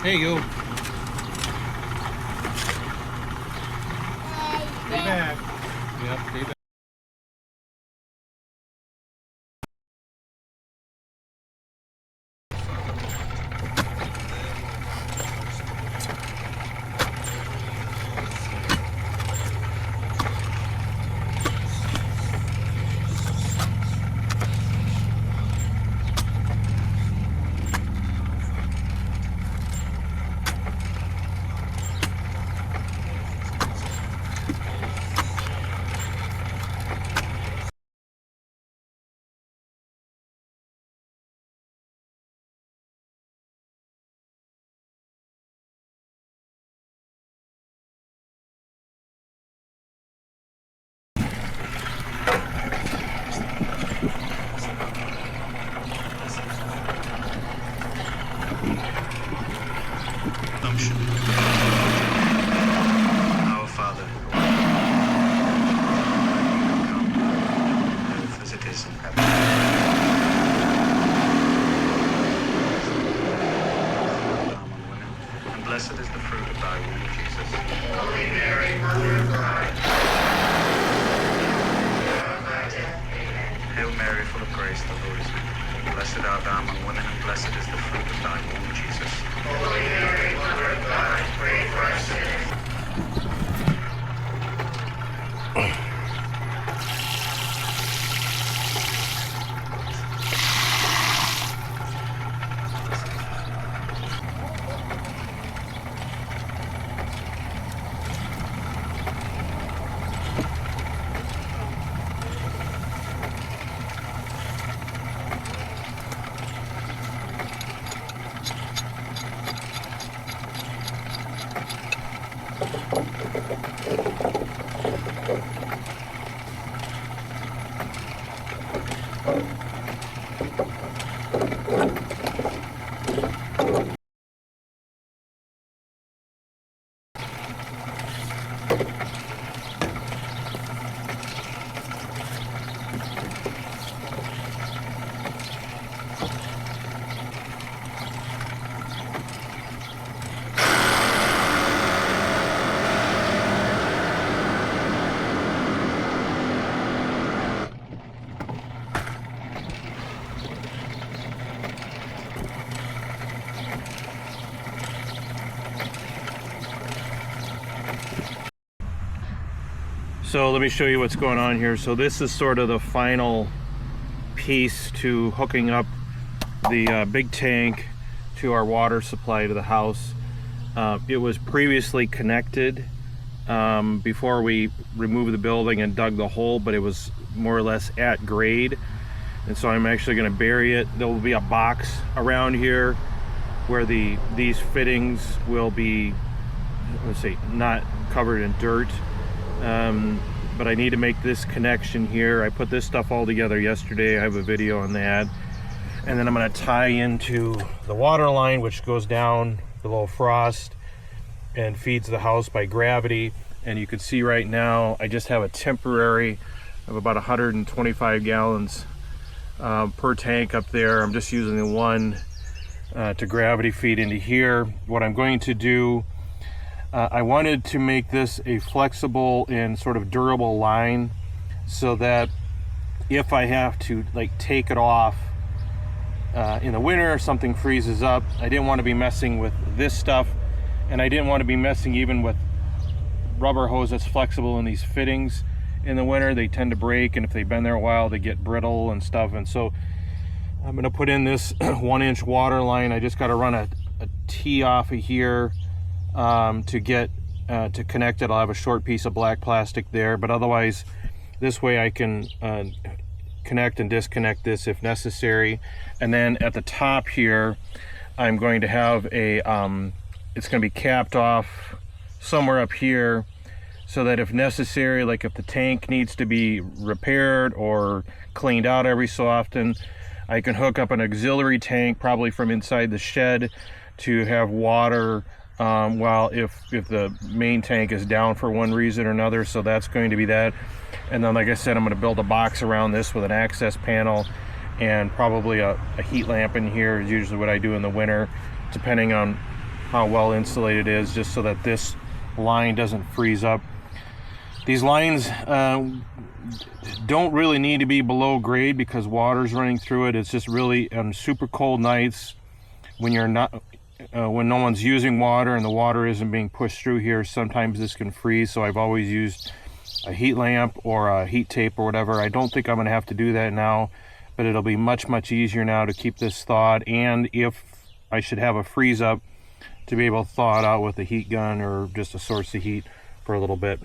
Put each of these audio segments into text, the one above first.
Hey, you. Stay back. Yep, stay back. Our Father, earth as it is in heaven. And blessed is the fruit of thy womb, Jesus. Holy Mary, Mother of God, Hail Mary, full of grace, the Lord is with thee. Blessed art thou among women, and blessed is the fruit of thy womb, Jesus. Holy Mary, Mother of God, pray for us sinners. So let me show you what's going on here. So this is sort of the final piece to hooking up the big tank to our water supply to the house. It was previously connected before we removed the building and dug the hole, but it was more or less at grade. And so I'm actually going to bury it. There will be a box around here where these fittings will be, let's see, not covered in dirt. But I need to make this connection here. I put this stuff all together yesterday. I have a video on that. And then I'm going to tie into the water line, which goes down below frost and feeds the house by gravity. And you can see right now, I just have a temporary of about 125 gallons per tank up there. I'm just using the one to gravity feed into here. What I'm going to do, I wanted to make this a flexible and sort of durable line so that if I have to like take it off in the winter, something freezes up, I didn't want to be messing with this stuff, and I didn't want to be messing even with rubber hose that's flexible in these fittings. In the winter they tend to break, and if they've been there a while they get brittle and stuff. And so I'm going to put in this 1-inch water line. I just got to run a T off of here to get to connect it. I'll have a short piece of black plastic there, but otherwise this way I can connect and disconnect this if necessary. And then at the top here I'm going to have a it's going to be capped off somewhere up here, so that if necessary, like if the tank needs to be repaired or cleaned out every so often, I can hook up an auxiliary tank probably from inside the shed to have water while if the main tank is down for one reason or another. So that's going to be that. And then like I said, I'm going to build a box around this with an access panel and probably a heat lamp in here is usually what I do in the winter, depending on how well insulated it is, just so that this line doesn't freeze up. These lines don't really need to be below grade because water's running through it. It's just really on super cold nights when you're not when no one's using water and the water isn't being pushed through here, sometimes this can freeze. So I've always used a heat lamp or a heat tape or whatever. I don't think I'm going to have to do that now, but it'll be much easier now to keep this thawed. And if I should have a freeze up, to be able to thaw it out with a heat gun or just a source of heat for a little bit.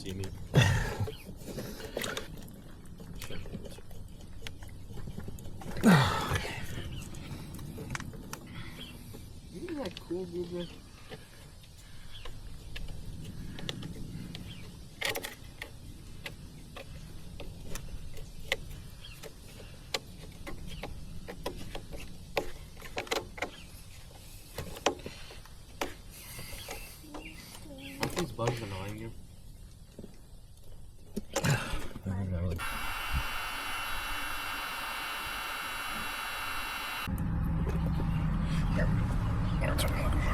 see me. Isn't that cool, dude? Aren't these bugs annoying you? That's what I'm looking for.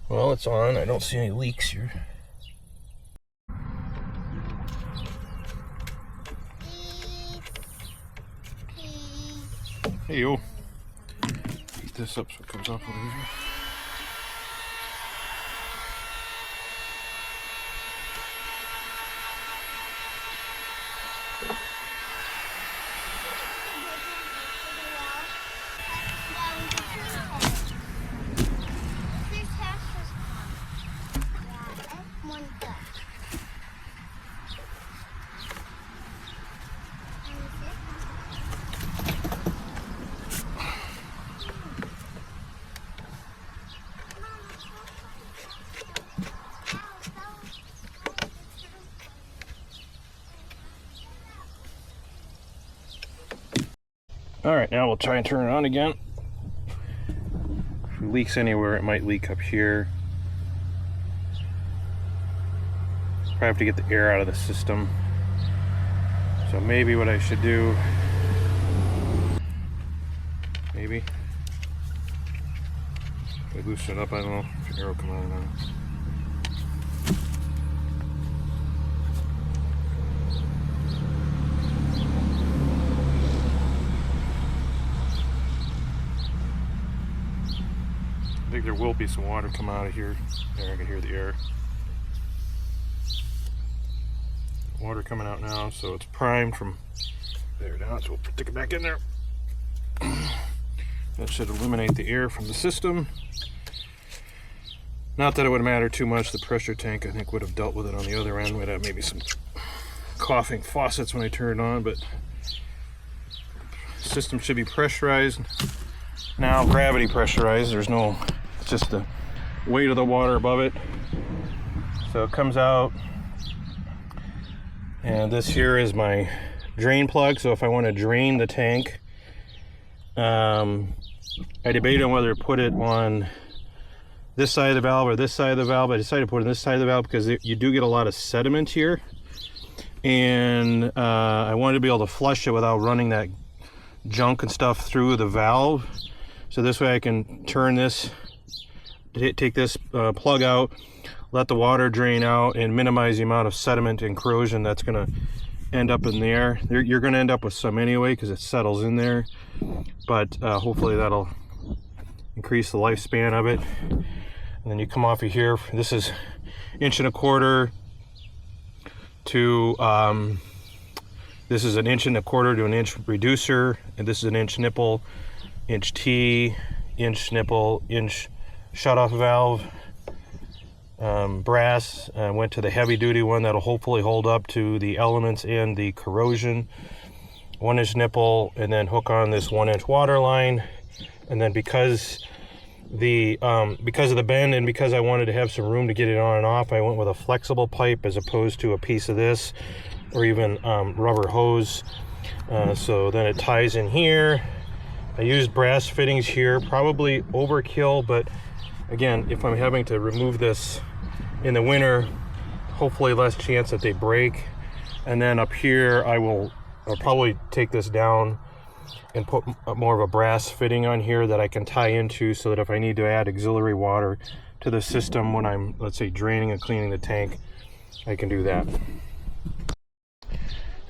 Well, it's on. I don't see any leaks here. Hey, yo. Heat this up so it comes off a little easier. All right, now we'll try and turn it on again. If it leaks anywhere, it might leak up here. Probably have to get the air out of the system. So maybe what I should do, maybe if I loosen it up, I don't know if the air will come out or not. I think there will be some water come out of here. There, I can hear the air. Water coming out now, so it's primed from there down. So we'll stick it back in there. That should eliminate the air from the system. Not that it would matter too much. The pressure tank, I think, would have dealt with it on the other end. We'd have maybe some coughing faucets when I turn it on, but the system should be pressurized. Now gravity pressurized. There's no, it's just the weight of the water above it. So it comes out, and this here is my drain plug. So if I want to drain the tank, I debated on whether to put it on this side of the valve or this side of the valve. I decided to put it on this side of the valve because you do get a lot of sediment here, and I wanted to be able to flush it without running that junk and stuff through the valve. So this way I can turn this, take this plug out, let the water drain out, and minimize the amount of sediment and corrosion that's going to end up in there. You're going to end up with some anyway because it settles in there, but hopefully that'll increase the lifespan of it. And then you come off of here. This is 1.25 to this is 1.25 to 1 inch reducer, and this is an inch nipple, inch T, inch nipple, inch shutoff valve. Brass. Went to the heavy duty one that'll hopefully hold up to the elements and the corrosion. 1 inch nipple, and then hook on this 1 inch water line. And then because of the bend and because I wanted to have some room to get it on and off, I went with a flexible pipe as opposed to a piece of this or even rubber hose. So then it ties in here, I used brass fittings here, probably overkill, but again, if I'm having to remove this in the winter, hopefully less chance that they break. And then up here, I'll probably take this down and put more of a brass fitting on here that I can tie into, so that if I need to add auxiliary water to the system when I'm, let's say, draining and cleaning the tank, I can do that.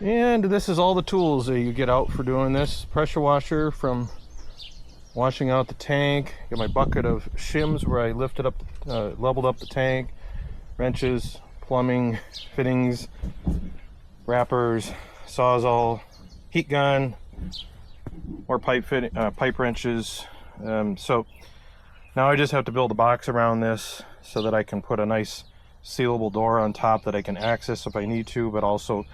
And this is all the tools that you get out for doing this. Pressure washer from washing out the tank. Got my bucket of shims where I lifted up, leveled up the tank. Wrenches, plumbing, fittings, wrappers, sawzall, heat gun, more pipe wrenches. So now I just have to build a box around this so that I can put a nice sealable door on top that I can access if I need to, but also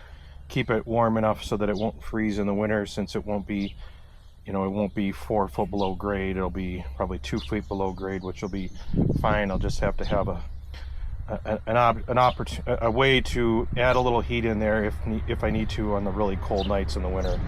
keep it warm enough so that it won't freeze in the winter, since it won't be, you know, it won't be 4 foot below grade. It'll be probably 2 feet below grade, which will be fine. I'll just have to have a way to add a little heat in there if I need to on the really cold nights in the winter.